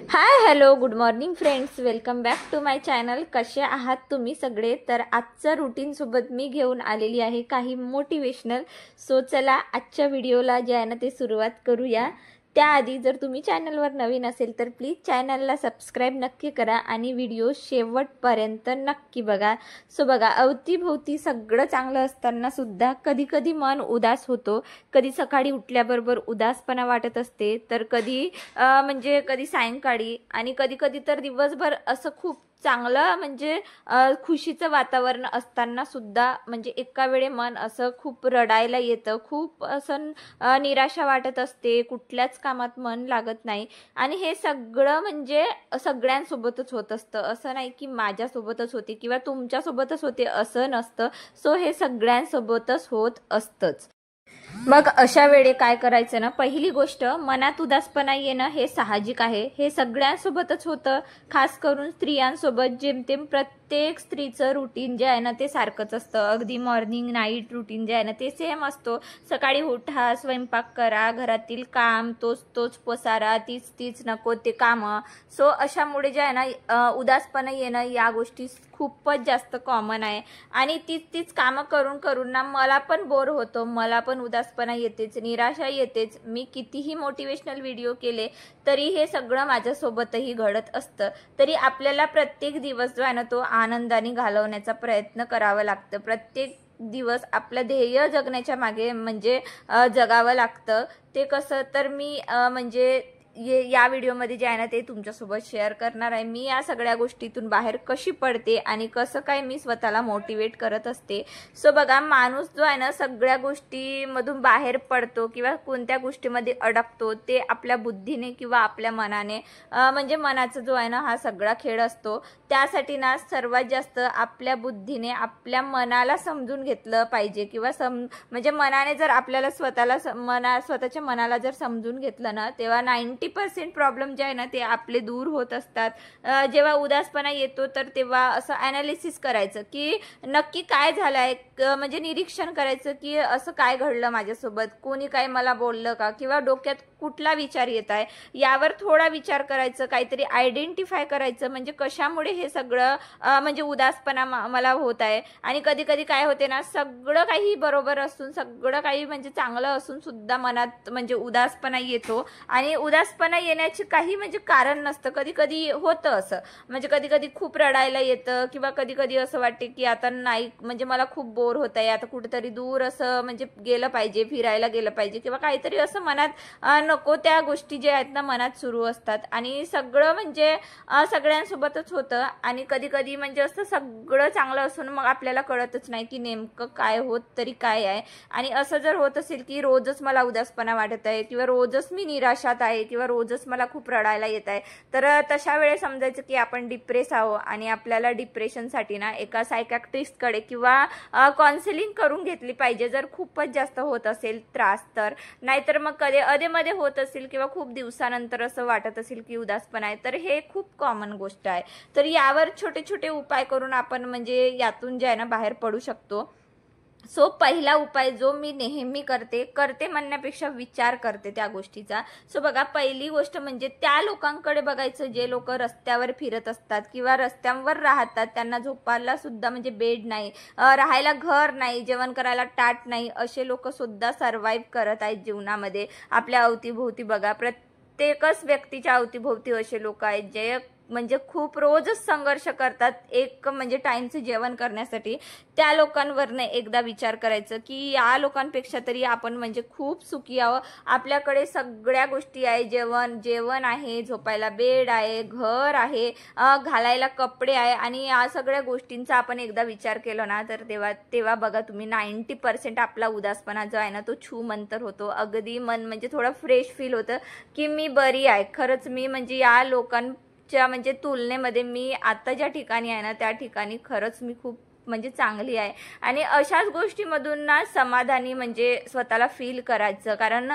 High hello good morning friends, welcome back to my channel. कसे आहात तुम्ही सगळे? तर आजच्या रुटीन सोबत मी घेऊन आलेली आहे काही मोटिवेशनल. सो चला आजच्या व्हिडिओला जे आहे ना ते सुरुवात करूया. त्याआधी जर तुम्ही चॅनलवर नवीन असेल तर प्लीज चॅनलला सबस्क्राईब नक्की करा आणि व्हिडिओ शेवटपर्यंत नक्की बघा. सो बघा, अवतीभोवती सगळं चांगलं असताना सुद्धा कधी कधी मन उदास होतो. कधी सकाळी उठल्याबरोबर उदासपणा वाटत असते, तर कधी म्हणजे कधी सायंकाळी आणि कधी कधी तर दिवसभर असं खूप चांगलं म्हणजे खुशीचं वातावरण असताना सुद्धा म्हणजे एका वेळे मन असं खूप रडायला येतं. खूप असं निराशा वाटत असते, कुठल्याच कामात मन लागत नाही. आणि हे सगळं म्हणजे सगळ्यांसोबतच होत असतं. असं नाही की माझ्यासोबतच होते किंवा तुमच्यासोबतच होते असं नसतं. सो हे सगळ्यांसोबतच होत असतंच. मग अशा वेळी काय करायचं ना, पहिली गोष्ट मनात उदासपणा येणं हे साहजिक आहे. हे सगळ्यांसोबतच होतं. खास करून स्त्रियांसोबत जेमतेम प्रत्येक स्त्रीचं रुटीन जे आहे ना ते सारखंच असतं. अगदी मॉर्निंग नाईट रुटीन जे आहे ना ते सेम असतो. सकाळी उठा, स्वयंपाक करा, घरातील काम, तोच तोच पसारा, तीच तीच नको ते कामं. सो अशामुळे जे आहे ना उदासपणा येणं या गोष्टी खूपच जास्त कॉमन आहे. आणि तीच तीच कामं करून करून ना मला पण बोर होतो, मला पण उदासपणा येतेच, निराशा येतेच. मी कितीही मोटिवेशनल व्हिडिओ केले तरी हे सगळं माझ्यासोबतही घडत असतं. तरी आपल्याला प्रत्येक दिवस जो आहे ना तो आनंदाने घालवण्याचा प्रयत्न करावा लागतं. प्रत्येक दिवस आपलं ध्येय जगण्याच्या मागे म्हणजे जगावं लागतं. ते कसं तर मी म्हणजे या व्हिडिओमध्ये जे आहे ना ते तुमच्यासोबत शेअर करणार आहे. मी या सगळ्या गोष्टीतून बाहेर कशी पडते आणि कसं काय मी स्वतःला मोटिवेट करत असते. सो बघा, माणूस जो आहे ना सगळ्या गोष्टीमधून बाहेर पडतो किंवा कोणत्या गोष्टीमध्ये अडकतो ते आपल्या बुद्धीने किंवा आपल्या मनाने म्हणजे मनाचा जो आहे ना हा सगळा खेळ असतो. त्यासाठी ना सर्वात जास्त आपल्या बुद्धीने आपल्या मनाला समजून घेतलं पाहिजे किंवा म्हणजे मनाने जर आपल्याला स्वतःच्या मनाला जर समजून घेतलं ना, तेव्हा 90% प्रॉब्लेम जे आहे ना ते आपले दूर होत असतात. जेव्हा उदासपणा येतो तर तेव्हा असं ॲनालिसिस करायचं की नक्की काय झालं आहे, म्हणजे निरीक्षण करायचं की असं काय घडलं माझ्यासोबत, कोणी काय मला बोललं का, किंवा डोक्यात कुठला विचार येत आहे यावर थोडा विचार करायचं, काहीतरी आयडेंटिफाय करायचं म्हणजे कशामुळे हे सगळं म्हणजे उदासपणा मला होत आहे. आणि कधी कधी काय होते ना, सगळं काही बरोबर असून, सगळं काही म्हणजे चांगलं असून सुद्धा मनात म्हणजे उदासपणा येतो. आणि उदासपणा येण्याचे काही म्हणजे कारण नसतं. कधी कधी होतं असं, म्हणजे कधी कधी खूप रडायला येतं किंवा कधी कधी असं वाटते की आता नाही, म्हणजे मला खूप बोर होत आहे, आता कुठेतरी दूर असं म्हणजे गेलं पाहिजे, फिरायला गेलं पाहिजे किंवा काहीतरी असं मनात नको त्या गोष्टी जे आहेत ना मनात सुरू असतात. आणि सगळं म्हणजे सगळ्यांसोबतच होतं. आणि कधी कधी म्हणजे असं सगळं चांगलं असून मग आपल्याला कळतच नाही की नेमकं काय होत तरी काय आहे. आणि असं जर होत असेल की रोजच मला उदासपणा वाटत आहे किंवा रोजच मी निराशात आहे किंवा रोजच मला खूप रडायला येत आहे, तर तशा वेळेस समजायचं की आपण डिप्रेस आहोत. आणि आपल्याला डिप्रेशनसाठी ना एका सायकॅट्रिस्टकडे किंवा काउन्सिलिंग करून घेतली पाहिजे जर खूपच जास्त होत असेल त्रास तर. नाहीतर मग कधी अधेमध्ये होत असेल किंवा खूप दिवसानंतर असं वाटत असेल की उदासपणा आहे, तर हे खूप कॉमन गोष्ट आहे. तर यावर छोटे छोटे उपाय करून आपण म्हणजे यातून जे आहे ना बाहेर पडू शकतो. सो पहिला उपाय जो मी नेहमी करते म्हणण्यापेक्षा विचार करते त्या गोष्टीचा. सो बघा, पहिली गोष्ट म्हणजे त्या लोकांकडे बघायचं जे लोक रस्त्यावर फिरत असतात किंवा रस्त्यांवर राहतात, त्यांना झोपायला सुद्धा म्हणजे बेड नाही, राहायला घर नाही, जेवण करायला ताट नाही, असे लोक सुद्धा सर्व्हाइव्ह करत आहेत जीवनामध्ये. आपल्या अवतीभोवती बघा, प्रत्येकच व्यक्तीच्या अवतीभोवती असे लोक आहेत जे म्हणजे खूप रोजच संघर्ष करतात एक म्हणजे टाइमचं जेवण करण्यासाठी. त्या लोकांवरनं एकदा विचार करायचं की या लोकांपेक्षा तरी आपण म्हणजे खूप सुखी आहोत. आपल्याकडे सगळ्या गोष्टी आहे, जेवण आहे, झोपायला बेड आहे, घर आहे, घालायला कपडे आहे. आणि या सगळ्या गोष्टींचा आपण एकदा विचार केला ना तर तेव्हा बघा तुम्ही 90% आपला उदासपणा जो आहे ना तो छूमंतर होतो. अगदी मन म्हणजे थोडं फ्रेश फील होतं की मी बरी आहे. खरंच मी म्हणजे या लोकांच्या म्हणजे तुलनेमध्ये मी आता ज्या ठिकाणी आहे ना त्या ठिकाणी खरंच मी खूप म्हणजे चांगली आहे. आणि अशाच गोष्टीमधून ना समाधानी म्हणजे स्वतःला फील करायचं. कारण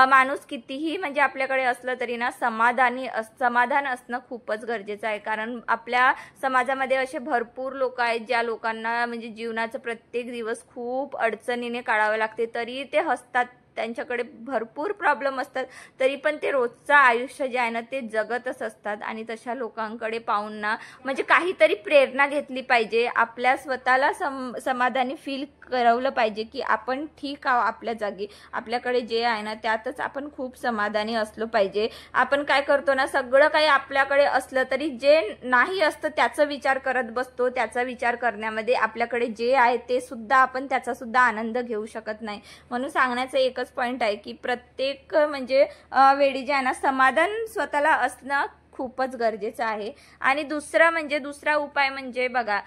माणूस कितीही म्हणजे आपल्याकडे असलं तरी ना समाधान असणं खूपच गरजेचं आहे. कारण आपल्या समाजामध्ये असे भरपूर लोक आहेत ज्या लोकांना म्हणजे जीवनाचं प्रत्येक दिवस खूप अडचणीने काढावे लागते, तरी ते हसतात त्यांच्याकडे भरपूर प्रॉब्लेम असतात, तरी पण ते रोजचं आयुष्य जे आहे ना ते जगतच असतात. आणि तशा लोकांकडे पाहून ना म्हणजे काहीतरी प्रेरणा घेतली पाहिजे. आपल्या स्वतःला समाधानी फील करवलं पाहिजे की आपण ठीक आहोत आपल्या जागी, आपल्याकडे जे आहे ना त्यातच आपण खूप समाधानी असलो पाहिजे. आपण काय करतो ना, सगळं काही आपल्याकडे असलं तरी जे नाही असतं त्याचा विचार करत बसतो. त्याचा विचार करण्यामध्ये आपल्याकडे जे आहे ते सुद्धा आपण त्याचा सुद्धा आनंद घेऊ शकत नाही. म्हणून सांगण्याचं एकच पॉइंट आहे की प्रत्येक म्हणजे वेळी जे आहे ना समाधान स्वतःला असणं खूपच गरजेचं आहे. आणि दुसरा उपाय म्हणजे बघा,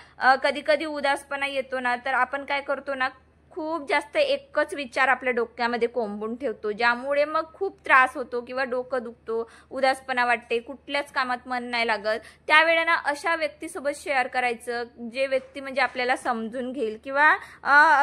कधी कधी उदासपणा येतो ना, तर आपण काय करतो ना, खूप जास्त एकच विचार आपल्या डोक्यामध्ये कोंबून ठेवतो, ज्यामुळे मग खूप त्रास होतो किंवा डोकं दुखतो, उदासपणा वाटते, कुठल्याच कामात मन नाही लागत. त्यावेळेला अशा व्यक्तीसोबत शेअर करायचं, जे व्यक्ती म्हणजे आपल्याला समजून घेईल किंवा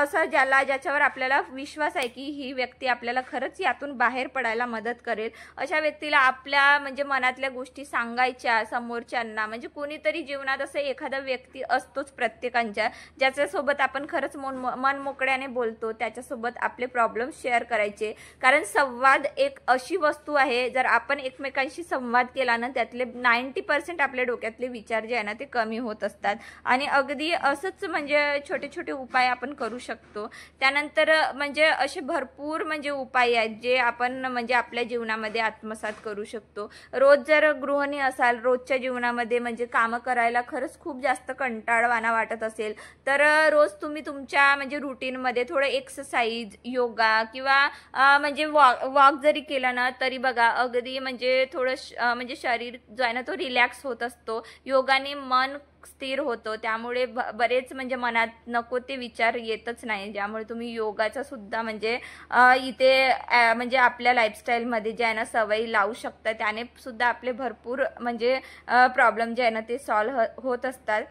असं ज्याच्यावर आपल्याला विश्वास आहे की ही व्यक्ती आपल्याला खरंच यातून बाहेर पडायला मदत करेल. अशा व्यक्तीला आपल्या म्हणजे मनातल्या गोष्टी सांगायच्या समोरच्यांना. म्हणजे कोणीतरी जीवनात असं एखादा व्यक्ती असतोच प्रत्येकांच्या, ज्याच्यासोबत आपण खरंच मन मोकळ्याने बोलतो, त्याच्यासोबत आपले प्रॉब्लेम शेअर करायचे. कारण संवाद एक अशी वस्तू आहे, जर आपण एकमेकांशी संवाद केला ना, त्यातले 90% आपल्या डोक्यातले विचार जे आहे ना ते कमी होत असतात. आणि अगदी असंच म्हणजे छोटे छोटे उपाय आपण करू शकतो. त्यानंतर म्हणजे असे भरपूर म्हणजे उपाय आहेत जे आपण म्हणजे आपल्या जीवनामध्ये आत्मसात करू शकतो. रोज जर गृहिणी असाल, रोजच्या जीवनामध्ये म्हणजे कामं करायला खरंच खूप जास्त कंटाळवाणा वाटत असेल, तर रोज तुम्ही तुमच्या म्हणजे रुटीन मध्ये थोडं एक्सरसाइज, योगा किंवा म्हणजे वॉक जरी केला ना तरी बघा अगदी म्हणजे थोडं म्हणजे शरीर जो आहे ना तो रिलॅक्स होत असतो. योगाने मन स्थिर होतो, त्यामुळे बरेच म्हणजे मनात नको ते विचार येतच नाही, ज्यामुळे तुम्ही योगाचा सुद्धा म्हणजे इथे म्हणजे आपल्या लाईफस्टाईलमध्ये जे आहे ना सवयी लावू शकता. त्याने सुद्धा आपले भरपूर म्हणजे प्रॉब्लेम जे आहे ना ते सॉल्व्ह होत असतात.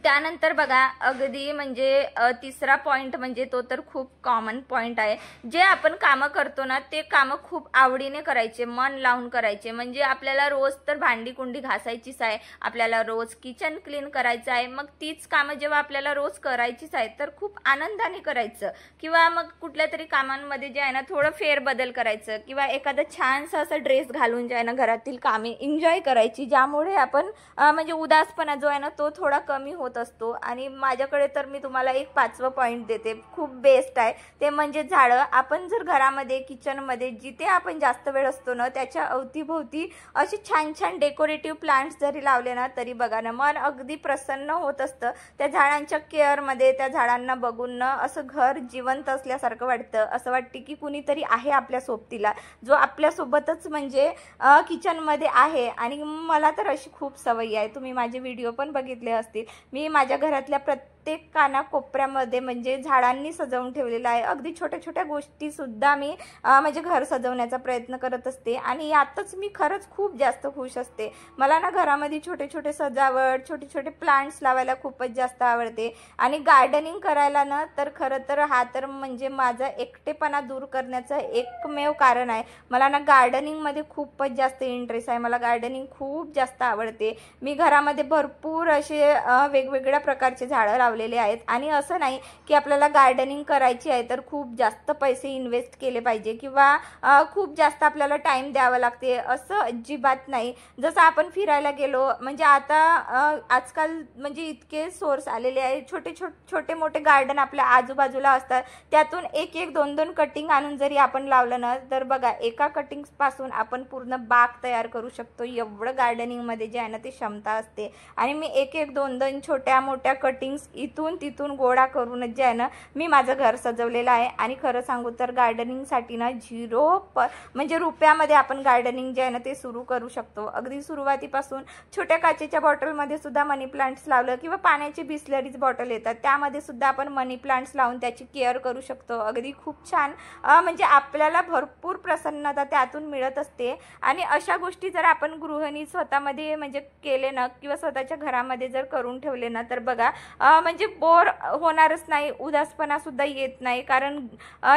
त्यानंतर बघा अगदी म्हणजे तिसरा पॉइंट म्हणजे तो तर खूप कॉमन पॉइंट आहे. जे आपण कामं करतो ना ते कामं खूप आवडीने करायचे, मन लावून करायचे. म्हणजे आपल्याला रोज तर भांडी कुंडी घासायचीच आहे, आपल्याला रोज किचन क्लीन करायचं आहे. मग तीच कामं जेव्हा आपल्याला रोज करायचीच आहे तर खूप आनंदाने करायचं. किंवा मग कुठल्या तरी कामांमध्ये जे आहे ना थोडं फेरबदल करायचं, किंवा एखादा छानसा असा ड्रेस घालून जे आहे ना घरातील कामे एन्जॉय करायची, ज्यामुळे आपण म्हणजे उदासपणा जो आहे ना तो थोडा कमी होत असतो. आणि माझ्याकडे तर मी तुम्हाला एक 5वं पॉइंट देते, खूप बेस्ट आहे, ते म्हणजे झाडं. आपण जर घरामध्ये किचनमध्ये जिथे आपण जास्त वेळ असतो ना त्याच्या अवतीभोवती असे छान छान डेकोरेटिव्ह प्लांट्स जरी लावले ना तरी बघा ना मन अगदी प्रसन्न होत असतं. त्या झाडांच्या केअरमध्ये, त्या झाडांना बघून ना असं घर जिवंत असल्यासारखं वाटतं. असं वाटतं की कुणीतरी आहे आपल्या सोबतीला, जो आपल्यासोबतच म्हणजे किचनमध्ये आहे. आणि मला तर अशी खूप सवय आहे, तुम्ही माझे व्हिडिओ पण बघितले असतील, मी माझ्या घरातल्या प्रत्येक कानाकोपऱ्यामध्ये म्हणजे झाडांनी सजवून ठेवलेलं आहे. अगदी छोट्या छोट्या गोष्टी सुद्धा मी म्हणजे घर सजवण्याचा प्रयत्न करत असते. आणि यातच मी खरंच खूप जास्त खुश असते. मला ना घरामध्ये छोटे छोटे सजावट, छोटे छोटे प्लांट्स लावायला खूपच जास्त आवडते. आणि गार्डनिंग करायला ना तर खरं तर हा तर म्हणजे माझा एकटेपणा दूर करण्याचं एकमेव कारण आहे. मला ना गार्डनिंगमध्ये खूपच जास्त इंटरेस्ट आहे, मला गार्डनिंग खूप जास्त आवडते. मी घरामध्ये भरपूर असे वेगवेगळ्या प्रकारचे झाडं लावलेले आहेत. आणि असं नाही की आपल्याला गार्डनिंग करायची आहे तर खूप जास्त पैसे इन्व्हेस्ट केले पाहिजे किंवा खूप जास्त आपल्याला टाइम द्यावा लागते, असं अजिबात नाही. जसं आपण फिरायला गेलो म्हणजे आता आजकाल म्हणजे इतके सोर्स आलेले आहेत, छोटे मोठे गार्डन आपल्या आजूबाजूला असतात. त्यातून एक दोन कटिंग आणून जरी आपण लावलं ना तर बघा एका कटिंग पासून आपण पूर्ण बाग तयार करू शकतो. एवढं गार्डनिंग मध्ये जे आहे ना ते क्षमता असते. आणि मी एक दोन छोट्या मोठ्या कटिंग्स इथून तिथून गोळा करूनच जे आहे ना मी माझं घर सजवलेलं आहे. आणि खरं सांगू तर गार्डनिंगसाठी ना म्हणजे रुपयामध्ये आपण गार्डनिंग जे आहे ना ते सुरू करू शकतो. अगदी सुरुवातीपासून छोट्या काचेच्या बॉटलमध्ये सुद्धा मनी प्लांट्स लावलं, किंवा पाण्याची बिस्लरीज बॉटल येतात त्यामध्ये सुद्धा आपण मनी प्लांट्स लावून त्याची केअर करू शकतो. अगदी खूप छान म्हणजे आपल्याला भरपूर प्रसन्नता त्यातून मिळत असते. आणि अशा गोष्टी जर आपण गृहिणी स्वतःमध्ये म्हणजे केले ना, किंवा स्वतःच्या घरामध्ये जर करून ठेवले ना तर बघा म्हणजे बोर होणारच नाही, उदासपणा सुद्धा येत नाही. कारण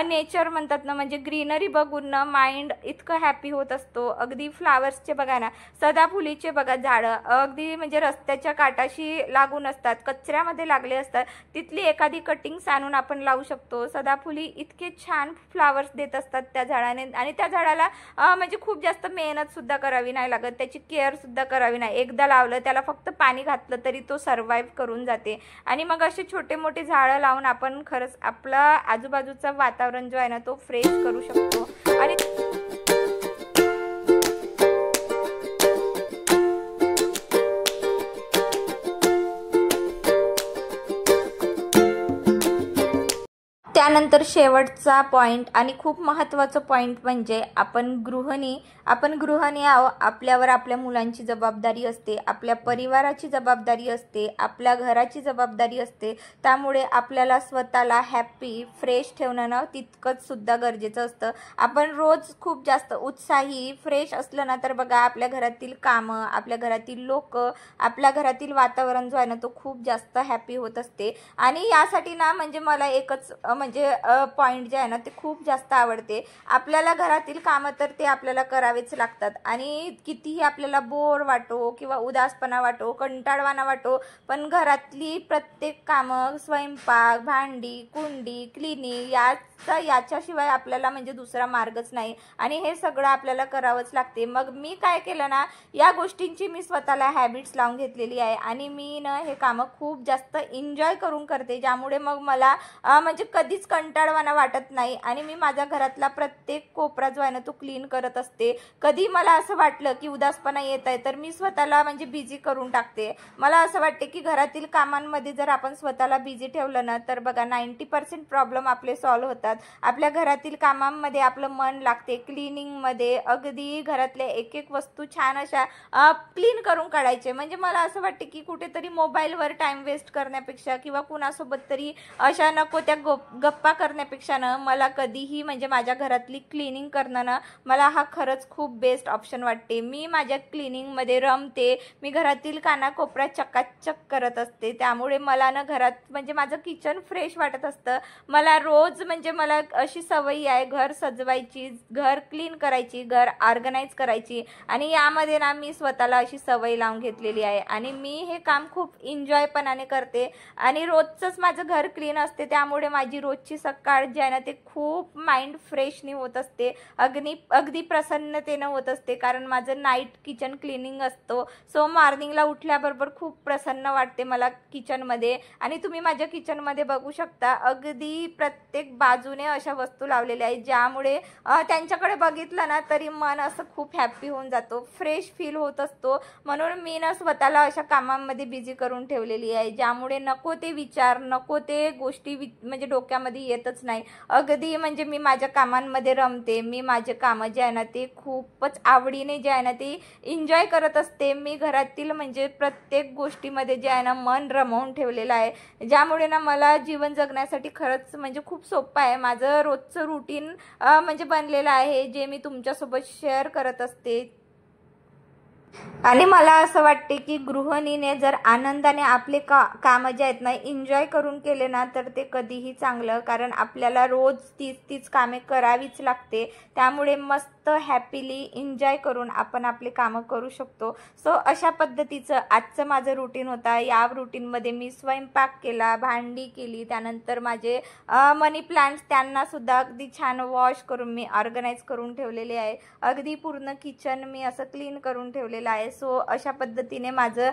नेचर म्हणतात ना, म्हणजे ग्रीनरी बघून ना माइंड इतकं हॅपी होत असतो. अगदी फ्लावर्सचे बघा ना, सदाफुलीचे बघा झाडं अगदी म्हणजे रस्त्याच्या काठाशी लागून असतात, कचऱ्यामध्ये लागले असतात, तिथली एखादी कटिंग्स आणून आपण लावू शकतो. सदाफुली इतके छान फ्लावर्स देत असतात त्या झाडाने, आणि त्या झाडाला म्हणजे खूप जास्त मेहनत सुद्धा करावी नाही लागत, त्याची केअर सुद्धा करावी नाही. एकदा लावलं, त्याला फक्त पाणी घातलं तरी तो सर्वाइव्ह करून जाते. आणि मग असे छोटे मोठे झाडं लावून आपण खरंच आपला आजूबाजूचं वातावरण जो आहे ना तो फ्रेश करू शकतो. आणि त्यानंतर शेवटचा पॉईंट आणि खूप महत्त्वाचं पॉईंट म्हणजे आपण गृहिणी आहो. आपल्यावर आपल्या मुलांची जबाबदारी असते, आपल्या परिवाराची जबाबदारी असते, आपल्या घराची जबाबदारी असते. त्यामुळे आपल्याला स्वतःला हॅप्पी फ्रेश ठेवणं ना तितकंच सुद्धा गरजेचं असतं. आपण रोज खूप जास्त उत्साही फ्रेश असलं ना तर बघा आपल्या घरातील कामं, आपल्या घरातील लोक, आपल्या घरातील वातावरण जो आहे ना तो खूप जास्त हॅपी होत असते. आणि यासाठी ना म्हणजे मला एकच म्हणजे पॉईंट जे आहे ना ते खूप जास्त आवडते. आपल्याला घरातील कामं तर ते आपल्याला करावेच लागतात, आणि कितीही आपल्याला बोर वाटो किंवा उदासपणा वाटो, कंटाळवाणा वाटो, पण घरातली प्रत्येक कामं, स्वयंपाक, भांडी कुंडी, क्लिनिंग याच्याशिवाय आपल्याला म्हणजे दुसरा मार्गच नाही, आणि हे सगळं आपल्याला करावंच लागते. मग मी काय केलं ना, या गोष्टींची मी स्वतःला हॅबिट्स लावून घेतलेली आहे, आणि मी ना हे कामं खूप जास्त एन्जॉय करून करते, ज्यामुळे मग मला म्हणजे कधीच कंटाळवाणा वाटत नाही. आणि मी माझ्या घरातला प्रत्येक कोपरा जो आहे ना तो क्लीन करत असते. कधी मला असं वाटलं की उदासपणा येत आहे तर मी स्वतःला म्हणजे बिझी करून टाकते. मला असं वाटते की घरातील कामांमध्ये जर आपण स्वतःला बिझी ठेवलं ना तर बघा 90% प्रॉब्लेम आपले सॉल्व्ह होतात. आपल्या घरातील कामांमध्ये आपलं मन लागते, क्लिनिंगमध्ये अगदी घरातल्या एक एक वस्तू छान अशा क्लीन करून काढायचे. म्हणजे मला असं वाटते की कुठेतरी मोबाईलवर टाइम वेस्ट करण्यापेक्षा किंवा कुणासोबत तरी अशा नको त्या गप्पा करण्यापेक्षा ना मला कधीही म्हणजे माझ्या घरातली क्लिनिंग करणं ना मला हा खरंच खूप बेस्ट ऑप्शन वाटते. मी माझ्या क्लिनिंगमध्ये रमते, मी घरातील कानाकोपऱ्यात चकाचक करत असते. त्यामुळे मला ना घरात म्हणजे माझं किचन फ्रेश वाटत असतं. मला रोज म्हणजे मला अशी सवय आहे घर सजवायची, घर क्लीन करायची, घर ऑर्गनाईज करायची, आणि यामध्ये ना मी स्वतःला अशी सवय लावून घेतलेली आहे. आणि मी हे काम खूप एन्जॉयपणाने करते, आणि रोजचंच माझं घर क्लीन असते. त्यामुळे माझी रोजची सकाळ जी आहे ना ते खूप माइंड फ्रेशनी होत असते, अगदी प्रसन्नतेनं होत असते. कारण माझं नाईट किचन क्लिनिंग असतो, सो मॉर्निंगला उठल्याबरोबर खूप प्रसन्न वाटते मला किचनमध्ये. आणि तुम्ही माझ्या किचनमध्ये बघू शकता अगदी प्रत्येक बाजूने अशा वस्तू लावलेल्या आहेत, ज्यामुळे त्यांच्याकडे बघितलं ना तरी मन असं खूप हॅप्पी होऊन जातो, फ्रेश फील होत असतो. म्हणून मी ना स्वतःला अशा कामांमध्ये बिझी करून ठेवलेली आहे, ज्यामुळे नको ते विचार, नको ते गोष्टी म्हणजे डोक्यामध्ये येतच नाही. अगदी म्हणजे मी माझ्या कामांमध्ये रमते, मी माझे कामं जे आहे ना ते खूपच आवडीने जे आहे ना ते एन्जॉय करत असते. मी घरातील म्हणजे प्रत्येक गोष्टीमध्ये जे आहे ना मन रमवून ठेवलेलं आहे, ज्यामुळे ना मला जीवन जगण्यासाठी खरंच म्हणजे खूप सोपं आहे. माझं रोजचं रुटीन म्हणजे बनलेलं आहे, जे मी तुमच्यासोबत शेअर करत असते. आणि मला असं वाटते की गृहिणीने जर आनंदाने आपले कामं जे आहेत ना एन्जॉय करून केले ना तर ते कधीही चांगलं. कारण आपल्याला रोज तीच कामे करावीच लागते, त्यामुळे मस्त हॅपीली एन्जॉय करून आपण आपले कामं करू शकतो. सो अशा पद्धतीचं आजचं माझं रुटीन होता. या रुटीनमध्ये मी स्वयंपाक केला, भांडी केली, त्यानंतर माझे मनी प्लांट्स त्यांना सुद्धा अगदी छान वॉश करून मी ऑर्गनाईज करून ठेवलेले आहे. अगदी पूर्ण किचन मी असं क्लीन करून ठेवलेलं आहे. सो अशा पद्धतीने माझं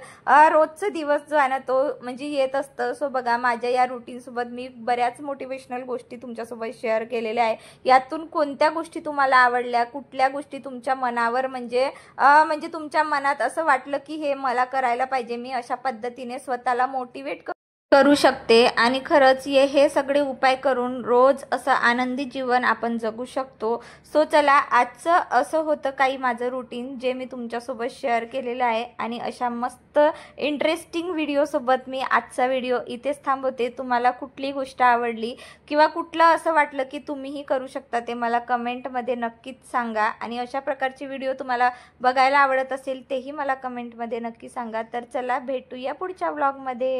रोजचा दिवस जो आहे ना तो म्हणजे येत असतं. सो बघा माझ्या या रुटीनसोबत मी बऱ्याच मोटिवेशनल गोष्टी तुमच्यासोबत शेअर केलेल्या आहे. यातून कोणत्या गोष्टी तुम्हाला आवडल्या, कुठल्या गोष्टी तुमच्या मनावर म्हणजे तुमच्या मनात असं वाटलं की हे मला करायला पाहिजे, मी अशा पद्धतीने स्वतःला मोटिवेट करू शकते. आणि खरंच हे सगळे उपाय करून रोज असं आनंदी जीवन आपण जगू शकतो. सो चला आजचं असं होतं काही माझं रुटीन जे मी तुमच्यासोबत शेअर केलेलं आहे. आणि अशा मस्त इंटरेस्टिंग व्हिडिओसोबत मी आजचा व्हिडिओ इथेच थांबवते. तुम्हाला कुठली गोष्ट आवडली किंवा कुठलं असं वाटलं की तुम्हीही करू शकता ते मला कमेंटमध्ये नक्कीच सांगा. आणि अशा प्रकारचे व्हिडिओ तुम्हाला बघायला आवडत असेल तेही मला कमेंटमध्ये नक्की सांगा. तर चला भेटूया पुढच्या व्लॉगमध्ये.